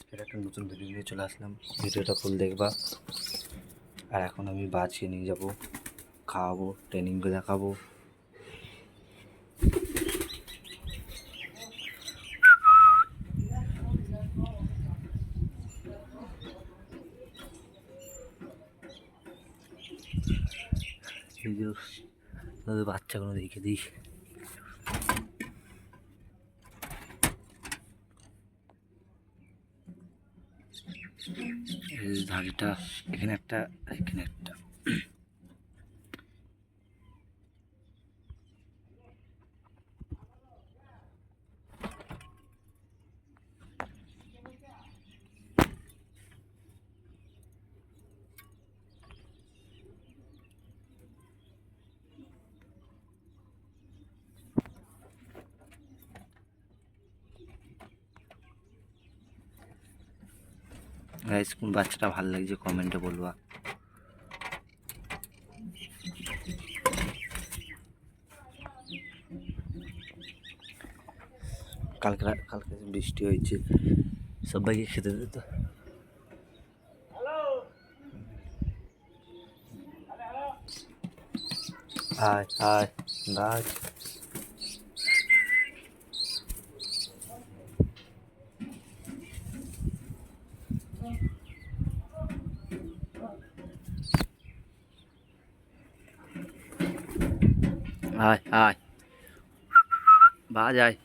আজকের একটা নতুন ভিডিও নিয়ে চলে আসলাম। ভিডিওটা ফুল দেখবা। আর এখন আমি বাজকে নিয়ে যাব, খাওয়াবো, ট্রেনিংকে দেখাবো। বাচ্চাগুলো দেখে দিই। ধাড়িটা এখানে একটা, এখানে একটা। গাইস, কোন বাচ্চাটা ভালো লাগছে কমেন্টে বলবা। কালকে বৃষ্টি হয়েছে, সবাইকে খেতে দিত। আয় আয় গাছ। আয় আয় বাজ আয়।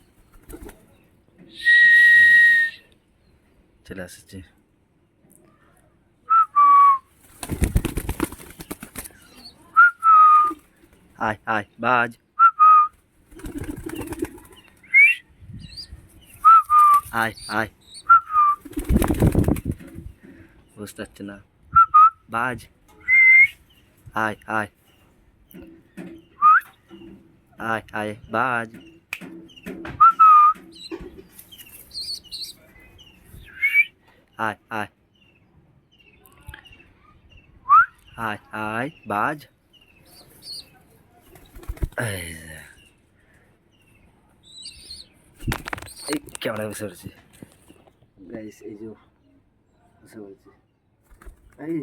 চলে আসছে। আয় আয় বাজ। আয় আয়, বুঝতে পারছি না। বাজ আয় আয় আয় আয় বাজ। আয় আয় আয় আয় বাজ। এই ক্যামেরা বসে পড়েছে গাইস, এই যে বসে পড়েছে। এই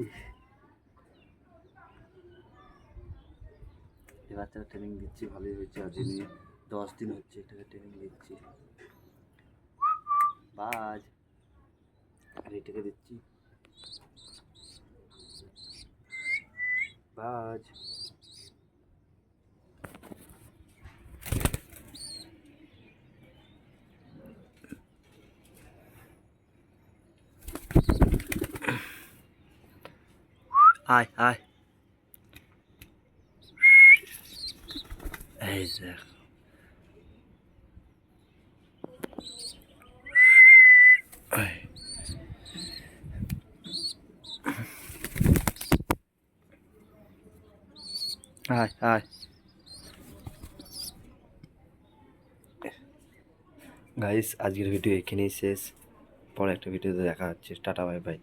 বাচ্চারা ট্রেনিং দিচ্ছি, ভালোই হয়েছে। আজ নিয়ে 10 দিন হচ্ছে এটাকে ট্রেনিং দিচ্ছি। বাজ আর এটাকে দিচ্ছি বাজ। আয় আয়, এই দেখ। আয় আয় গাইস, আজকের ভিডিও এখানেই শেষ। পরে একটা ভিডিওতে দেখা হচ্ছে। Tata, bye bye.